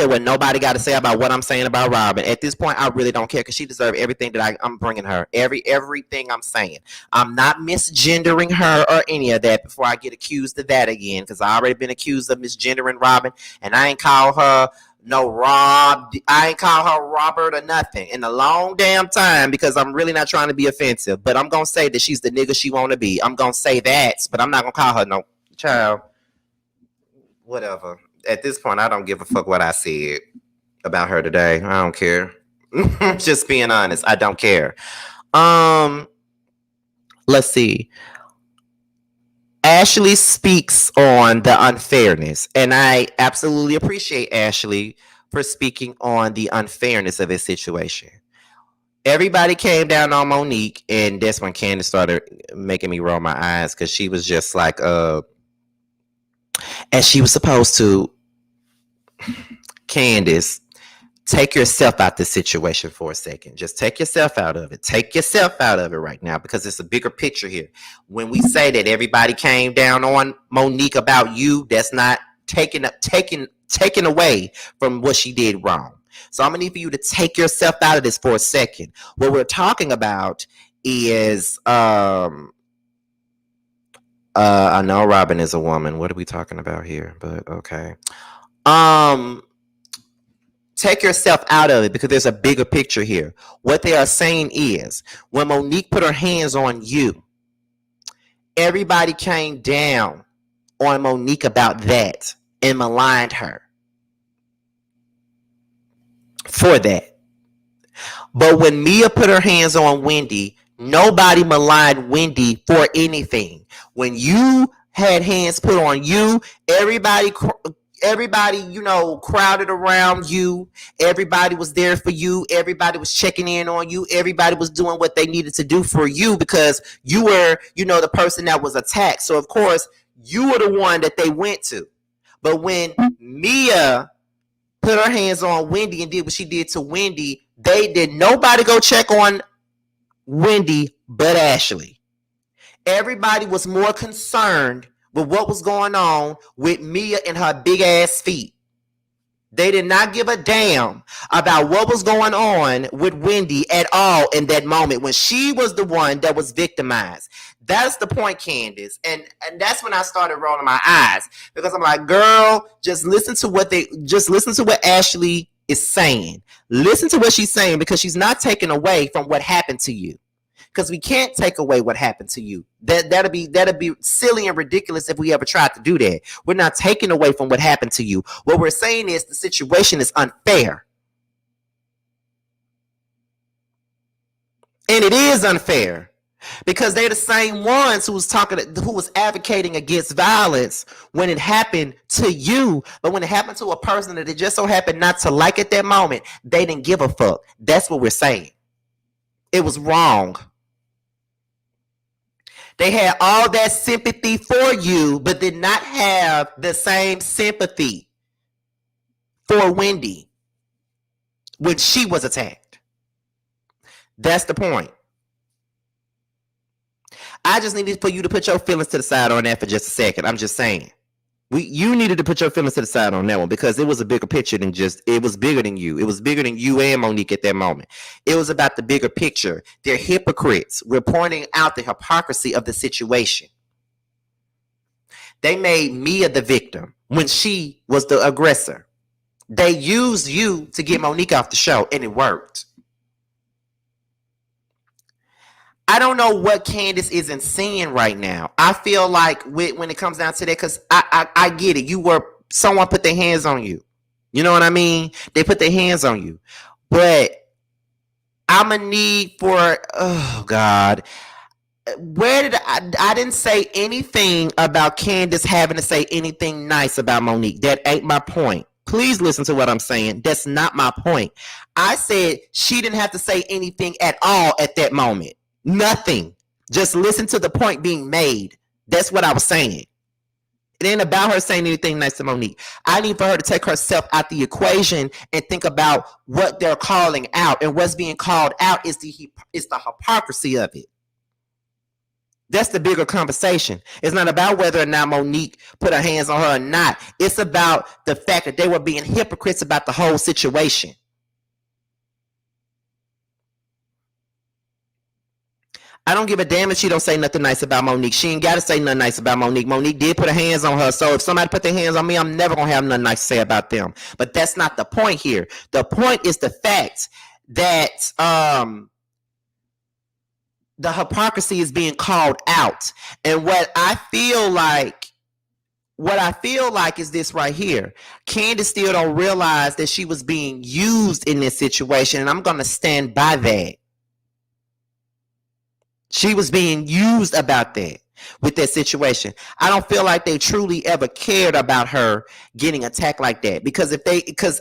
what nobody got to say about what I'm saying about Robin. At this point, I really don't care because she deserves everything that I'm bringing her. Everything I'm saying. I'm not misgendering her or any of that before I get accused of that again, because I already been accused of misgendering Robin and I ain't call her no Rob. I ain't call her Robert or nothing in a long damn time because I'm really not trying to be offensive. But I'm gonna say that she's the nigga she wanna be. I'm gonna say that, but I'm not gonna call her no child. Whatever. At this point, I don't give a fuck what I said about her today. I don't care. Just being honest, I don't care. Let's see. Ashley speaks on the unfairness, and I absolutely appreciate Ashley for speaking on the unfairness of this situation. Everybody came down on Monique, and that's when Candice started making me roll my eyes because she was just like, as she was supposed to, Candice, take yourself out this situation for a second. Just take yourself out of it. Take yourself out of it right now because it's a bigger picture here. When we say that everybody came down on Monique about you, that's not taken away from what she did wrong. So I'm gonna need for you to take yourself out of this for a second. What we're talking about is I know Robin is a woman. What are we talking about here? But okay. Take yourself out of it because there's a bigger picture here. What they are saying is when Monique put her hands on you, everybody came down on Monique about that and maligned her for that. But when Mia put her hands on Wendy, nobody maligned Wendy for anything. When you had hands put on you, everybody, crowded around you. Everybody was there for you. Everybody was checking in on you. Everybody was doing what they needed to do for you because you were, the person that was attacked. So, of course, you were the one that they went to. But when Mia put her hands on Wendy and did what she did to Wendy, nobody go check on Wendy but Ashley. Everybody was more concerned with what was going on with Mia and her big ass feet. They did not give a damn about what was going on with Wendy at all in that moment when she was the one that was victimized. That's the point, Candice. And that's when I started rolling my eyes because I'm like, girl, just listen to what Ashley is saying. Listen to what she's saying because she's not taking away from what happened to you. Because we can't take away what happened to you. That'd be silly and ridiculous if we ever tried to do that. We're not taking away from what happened to you. What we're saying is the situation is unfair. And it is unfair. Because they're the same ones who was advocating against violence when it happened to you. But when it happened to a person that it just so happened not to like at that moment, they didn't give a fuck. That's what we're saying. It was wrong. They had all that sympathy for you, but did not have the same sympathy for Wendy when she was attacked. That's the point. I just needed for you to put your feelings to the side on that for just a second. I'm just saying. You needed to put your feelings to the side on that one because it was a bigger picture than it was bigger than you. It was bigger than you and Monique at that moment. It was about the bigger picture. They're hypocrites. We're pointing out the hypocrisy of the situation. They made Mia the victim when she was the aggressor. They used you to get Monique off the show, and it worked. I don't know what Candice isn't seeing right now. I feel like when it comes down to that, because I get it. Someone put their hands on you. You know what I mean? They put their hands on you. But I'm a need for, oh God. I didn't say anything about Candice having to say anything nice about Monique. That ain't my point. Please listen to what I'm saying. That's not my point. I said she didn't have to say anything at all at that moment. Nothing. Just listen to the point being made. That's what I was saying. It ain't about her saying anything nice to Monique. I need for her to take herself out the equation and think about what they're calling out. And what's being called out is the hypocrisy of it. That's the bigger conversation. It's not about whether or not Monique put her hands on her or not. It's about the fact that they were being hypocrites about the whole situation. I don't give a damn if she don't say nothing nice about Monique. She ain't got to say nothing nice about Monique. Monique did put her hands on her. So if somebody put their hands on me, I'm never going to have nothing nice to say about them. But that's not the point here. The point is the fact that the hypocrisy is being called out. And what I feel like is this right here. Candice still don't realize that she was being used in this situation. And I'm going to stand by that. She was being used about that with that situation. I don't feel like they truly ever cared about her getting attacked like that. Because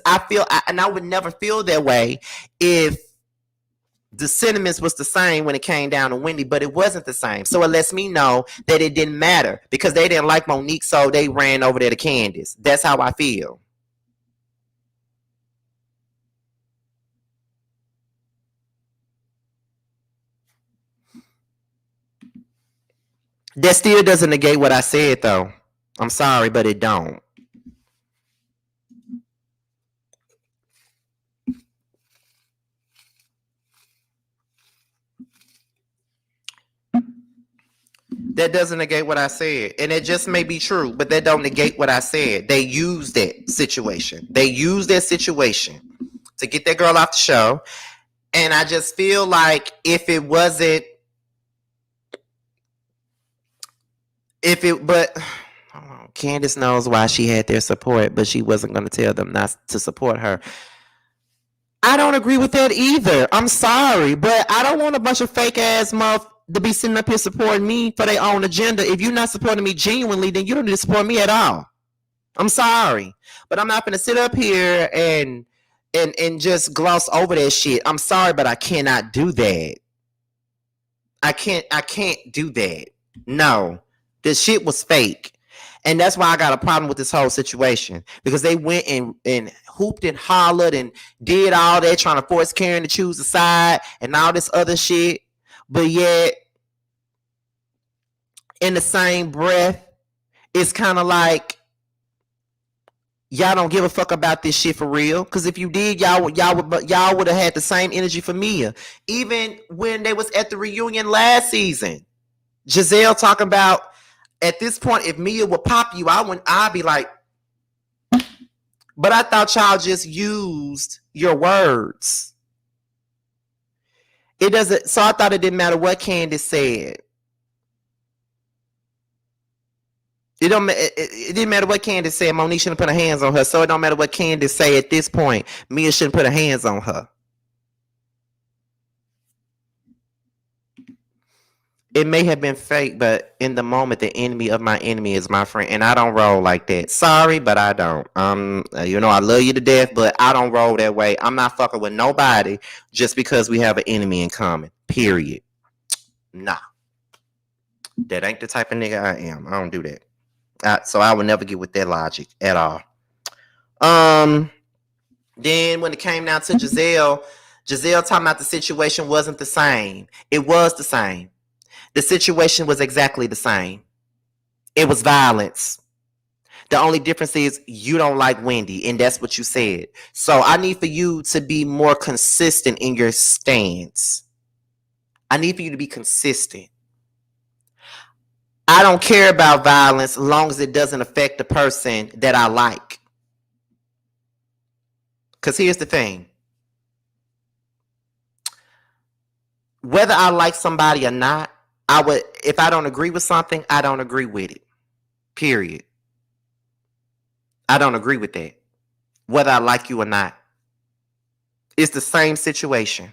I would never feel that way if the sentiments was the same when it came down to Wendy, but it wasn't the same. So it lets me know that it didn't matter because they didn't like Monique, so they ran over there to Candice. That's how I feel. That still doesn't negate what I said, though. I'm sorry, but it don't. That doesn't negate what I said. And it just may be true, but that don't negate what I said. They used that situation. They used that situation to get that girl off the show. And I just feel like Candice knows why she had their support, but she wasn't going to tell them not to support her. I don't agree with that either. I'm sorry, but I don't want a bunch of fake ass muff to be sitting up here supporting me for their own agenda. If you're not supporting me genuinely, then you don't need to support me at all. I'm sorry, but I'm not going to sit up here and just gloss over that shit. I'm sorry, but I cannot do that. I can't do that. No, this shit was fake. And that's why I got a problem with this whole situation. Because they went and hooped and hollered and did all that, trying to force Karen to choose a side and all this other shit. But yet, in the same breath, it's kind of like, y'all don't give a fuck about this shit for real. Because if you did, y'all would have had the same energy for Mia. Even when they was at the reunion last season, Jazelle talking about, at this point, if Mia would pop you, I'd be like, but I thought y'all just used your words. It doesn't, so I thought it didn't matter what Candice said. It didn't matter what Candice said. Monique shouldn't put her hands on her. So it don't matter what Candice say at this point. Mia shouldn't put her hands on her. It may have been fake, but in the moment, the enemy of my enemy is my friend. And I don't roll like that. Sorry, but I don't. I love you to death, but I don't roll that way. I'm not fucking with nobody just because we have an enemy in common. Period. Nah. That ain't the type of nigga I am. I don't do that. So I would never get with that logic at all. Then when it came down to Jazelle talking about the situation wasn't the same. It was the same. The situation was exactly the same. It was violence. The only difference is you don't like Wendy, and that's what you said. So I need for you to be more consistent in your stance. I need for you to be consistent. I don't care about violence as long as it doesn't affect the person that I like. Because here's the thing. Whether I like somebody or not, if I don't agree with something, I don't agree with it. Period. I don't agree with that. Whether I like you or not. It's the same situation.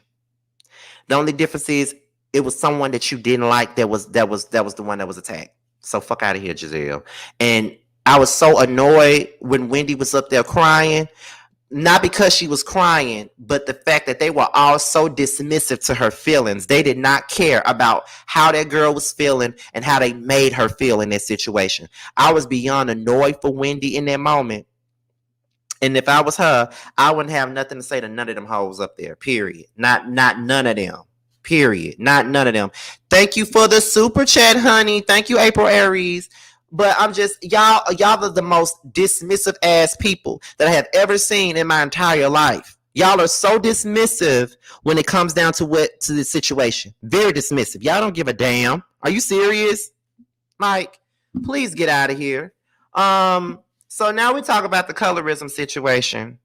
The only difference is it was someone that you didn't like that was the one that was attacked. So fuck out of here, Jazelle. And I was so annoyed when Wendy was up there crying. Not because she was crying, but the fact that they were all so dismissive to her feelings. They did not care about how that girl was feeling and how they made her feel in that situation. I was beyond annoyed for Wendy in that moment. And if I was her, I wouldn't have nothing to say to none of them hoes up there. Period. Not none of them. Period. Not none of them. Thank you for the super chat, honey. Thank you, April Aries. But I'm just y'all are the most dismissive ass people that I have ever seen in my entire life. Y'all are so dismissive when it comes down to the situation. Very dismissive. Y'all don't give a damn. Are you serious? Like, please get out of here. So now we talk about the colorism situation.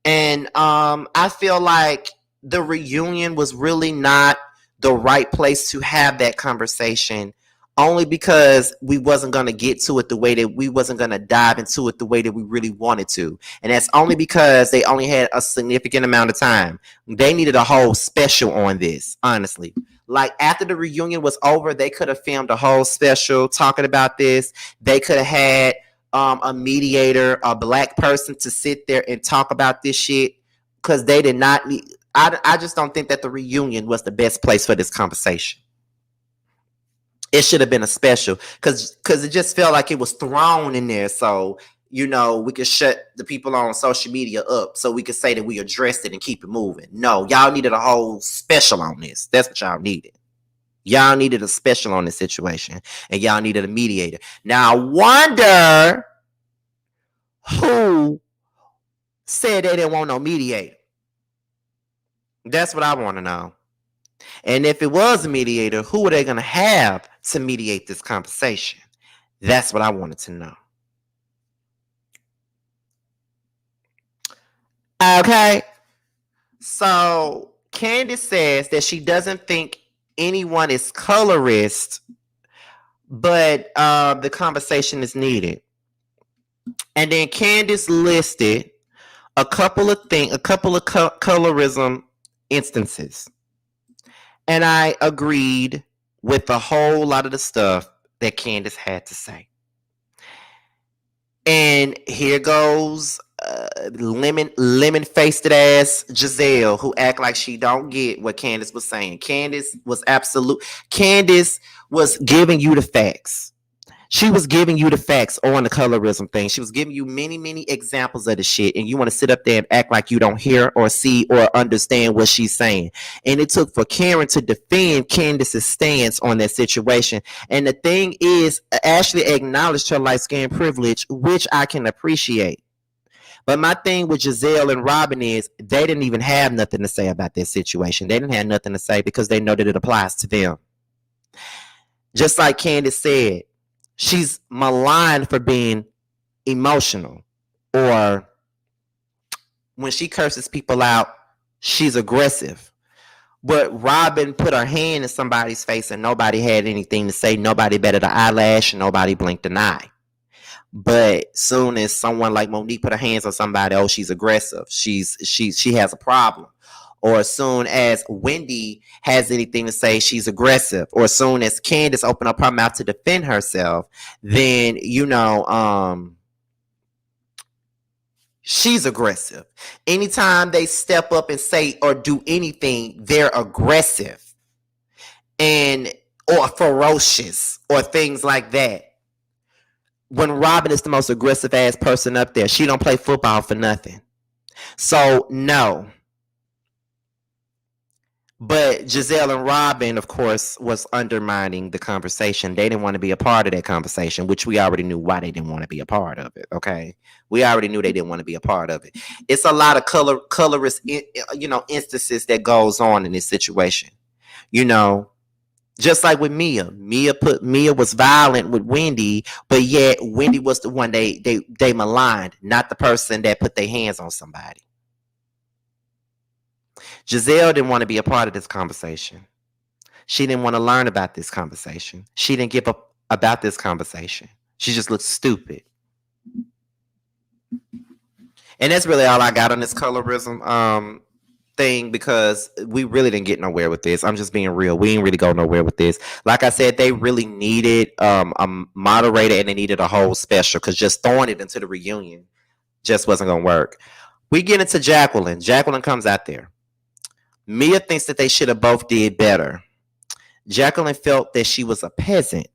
And I feel like the reunion was really not the right place to have that conversation, only because we wasn't going to get to it the way that we wasn't going to dive into it the way that we really wanted to. And that's only because they only had a significant amount of time. They needed a whole special on this, honestly. Like, after the reunion was over, they could have filmed a whole special talking about this. They could have had a mediator, a black person to sit there and talk about this shit, because they did not need. I just don't think that the reunion was the best place for this conversation. It should have been a special, because it just felt like it was thrown in there. So, we could shut the people on social media up so we could say that we addressed it and keep it moving. No, y'all needed a whole special on this. That's what y'all needed. Y'all needed a special on this situation, and y'all needed a mediator. Now, I wonder who said they didn't want no mediator. That's what I want to know. And if it was a mediator, who are they going to have to mediate this conversation? That's what I wanted to know. Okay. So Candice says that she doesn't think anyone is colorist, but the conversation is needed. And then Candice listed a couple of colorism instances. And I agreed with a whole lot of the stuff that Candice had to say. And here goes lemon-faced ass Jazelle, who act like she don't get what Candice was saying. Candice was giving you the facts. She was giving you the facts on the colorism thing. She was giving you many, many examples of the shit. And you want to sit up there and act like you don't hear or see or understand what she's saying. And it took for Karen to defend Candice's stance on that situation. And the thing is, Ashley acknowledged her light skin privilege, which I can appreciate. But my thing with Jazelle and Robin is they didn't even have nothing to say about this situation. They didn't have nothing to say because they know that it applies to them. Just like Candice said, she's maligned for being emotional, or when she curses people out, she's aggressive. But Robin put her hand in somebody's face and nobody had anything to say. Nobody batted an eyelash and nobody blinked an eye. But soon as someone like Monique put her hands on somebody, oh, she's aggressive. She has a problem. Or as soon as Wendy has anything to say, she's aggressive. Or as soon as Candice opened up her mouth to defend herself, then, she's aggressive. Anytime they step up and say or do anything, they're aggressive or ferocious or things like that. When Robin is the most aggressive ass person up there, she don't play football for nothing. So, no. But Jazelle and Robin, of course, was undermining the conversation. They didn't want to be a part of that conversation, which we already knew why they didn't want to be a part of it. Okay, we already knew they didn't want to be a part of it. It's a lot of colorist, instances that goes on in this situation. Just like with Mia. Mia was violent with Wendy, but yet Wendy was the one they maligned, not the person that put their hands on somebody. Jazelle didn't want to be a part of this conversation. She didn't want to learn about this conversation. She didn't give up about this conversation. She just looked stupid. And that's really all I got on this colorism thing, because we really didn't get nowhere with this. I'm just being real. We didn't really go nowhere with this. Like I said, they really needed a moderator, and they needed a whole special, because just throwing it into the reunion just wasn't gonna work. We get into Jacqueline. Jacqueline comes out there. Mia thinks that they should have both did better. Jacqueline felt that she was a peasant.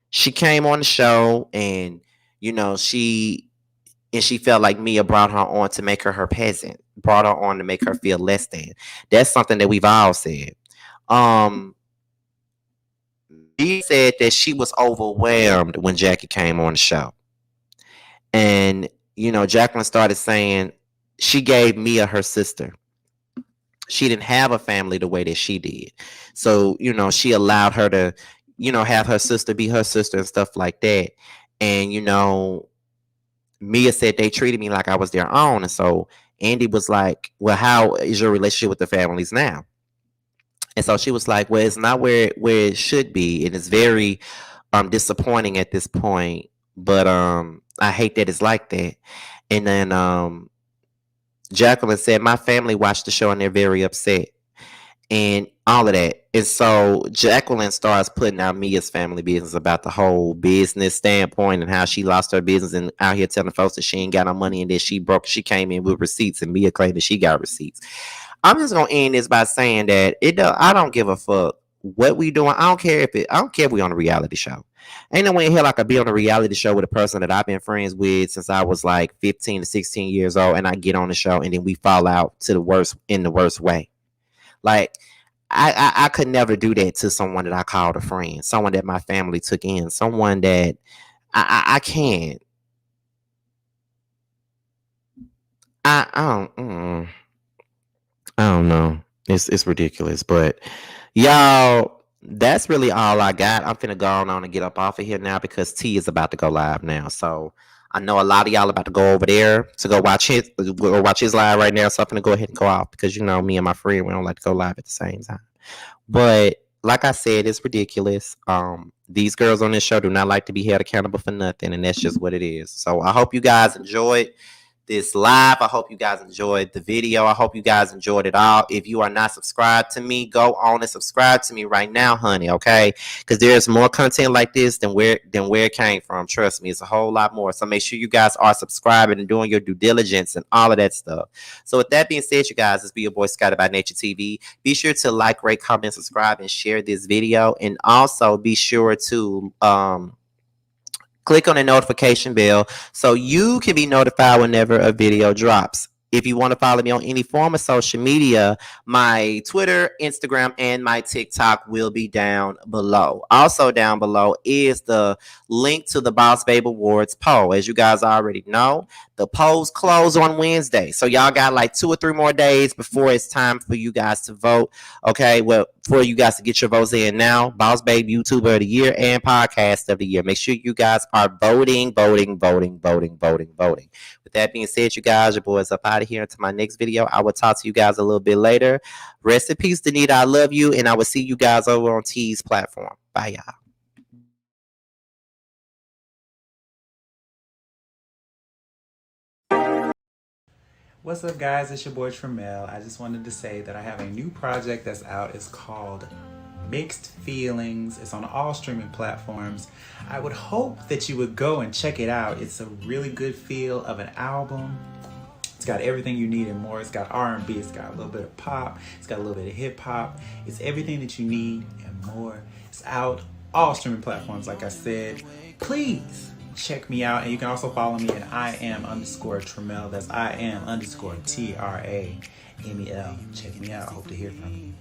She came on the show, and she felt like Mia brought her on to make her peasant, brought her on to make her feel less than. That's something that we've all said. Mia said that she was overwhelmed when Jackie came on the show. And, Jacqueline started saying she gave Mia her sister. She didn't have a family the way that she did. So, she allowed her to, have her sister be her sister and stuff like that. And, Mia said they treated me like I was their own. And so Andy was like, well, how is your relationship with the families now? And so she was like, well, it's not where it should be. And it's very disappointing at this point. But I hate that it's like that. And then Jacqueline said, my family watched the show and they're very upset. And all of that. And so Jacqueline starts putting out Mia's family business about the whole business standpoint and how she lost her business and out here telling folks that she ain't got no money and that she broke. She came in with receipts, and Mia claimed that she got receipts. I'm just gonna end this by saying that I don't give a fuck what we doing. I don't care if we on a reality show. Ain't no way in hell I could be on a reality show with a person that I've been friends with since I was like 15 to 16 years old, and I get on the show and then we fall out to the worst in the worst way. Like, I could never do that to someone that I called a friend, someone that my family took in, someone that I can't. I don't know. It's ridiculous, but y'all, that's really all I got. I'm finna go on and get up off of here now because T is about to go live now. So I know a lot of y'all about to go over there to go watch his live right now. So I'm gonna go ahead and go off because me and my friend, we don't like to go live at the same time. But like I said, it's ridiculous. These girls on this show do not like to be held accountable for nothing, and that's just what it is. So I hope you guys enjoyed this live. I hope you guys enjoyed the video. I hope you guys enjoyed it all. If you are not subscribed to me, go on and subscribe to me right now, honey, okay? Because there's more content like this than where it came from. Trust me, it's a whole lot more. So make sure you guys are subscribing and doing your due diligence and all of that stuff. So with that being said, you guys, it's be your boy Scotty by Nature TV. Be sure to like, rate, comment, subscribe, and share this video. And also be sure to click on the notification bell so you can be notified whenever a video drops. If you want to follow me on any form of social media, my Twitter, Instagram, and my TikTok will be down below. Also down below is the link to the Boss Babe Awards poll. As you guys already know, the polls close on Wednesday. So y'all got like 2 or 3 more days before it's time for you guys to vote. Okay, well, for you guys to get your votes in now. Boss Babe YouTuber of the Year and Podcast of the Year. Make sure you guys are voting. With that being said, you guys, your boy is up out of here. Until my next video, I will talk to you guys a little bit later. Rest in peace, Danita. I love you, and I will see you guys over on T's platform. Bye, y'all. What's up, guys? It's your boy Tremel. I just wanted to say that I have a new project that's out. It's called Mixed Feelings. It's on all streaming platforms. I would hope that you would go and check it out. It's a really good feel of an album. It's got everything you need and more. It's got R&B, it's got a little bit of pop, it's got a little bit of hip hop. It's everything that you need and more. It's out all streaming platforms, like I said. Please check me out, and you can also follow me at IAM_Tremel. That's IAM_TRAMEL. Check me out. I hope to hear from you.